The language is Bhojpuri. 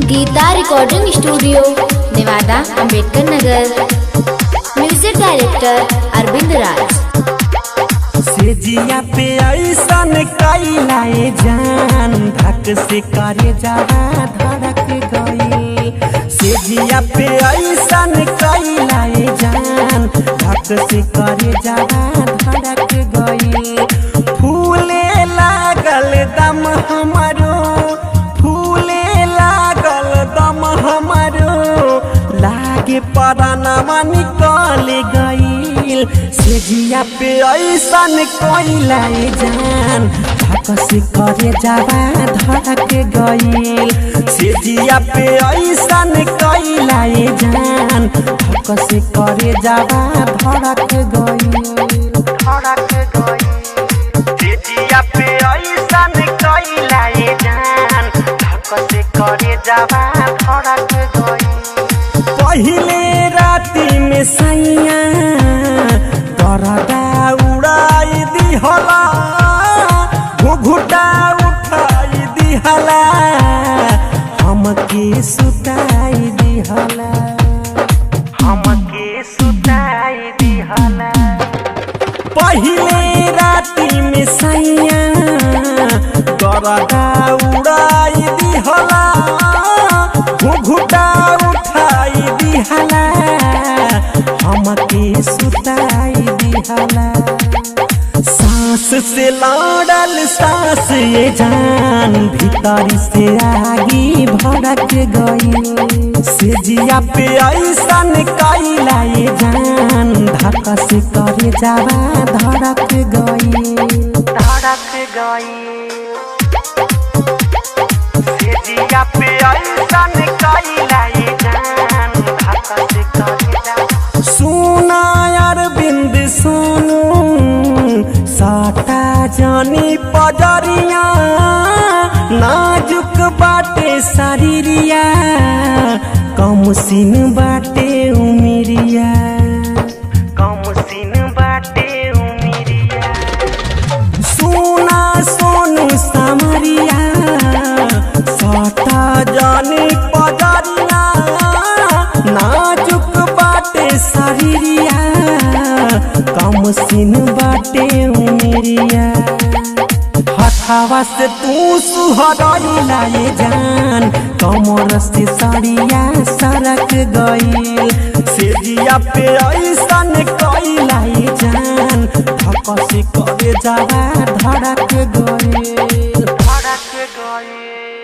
Geeta recording studio Newada Ambedkar Nagar. Music director Arvind राज। सेजिया पे ऐसन कैलाए जान धक से करे जहाँ धड़क गई। सेजिया पे ऐसन कैलाए जान धक से करे जहाँ धड़क गई। फूले लागल दम हमारो, फूले लागल दम हमारो, लागे परानवा निकल गईल। सेजिया पे ऐसन कैलाए जान धक से करे जावा धड़क गईल। सेजिया पे ऐसन कैलाए जान धक से करे जावा धड़क गईल। धड़क गईल। सेजिया पे ऐसन कैलाए जान धक से करे जावा धड़क गईल। पहिले राती में सैया करदा उड़ाई दिहला, घुघुटा उठाई दिहला, हमके सुताई दिहला, हमके सुताई दिहला। पहिले राती में सैया करदा उड़ाई दिहला, घुघुटा उठाई दिहला, हमके सुताई दिहला। सांस से लड़ल सांस ये जान भीतर से आगी भड़क गई। सेजिया पे ऐसन कैलाए जान धक से करे जावा धड़क गई। धड़क गई। सेजिया पे ऐसन कैलाए जान धक से करे जावा। सुना अरविंद सोनू साटा जानी पजरिया, नाजुक बाटे शरीरिया, कम सीन बाटे उमिरिया, कम सीन बाटे उमिरिया। सुना सोनू सामरिया साटा जानी पजरिया, नाजुक बाटे शरीरिया, कम सीन बाटे उमिरिया। हथावा से तू सुहरई लाए जान कमर से सड़िया सरक गईल। सेजिया पे ऐसन कैलाए जान धक से करे जावा धड़क गईल। धड़क गईल।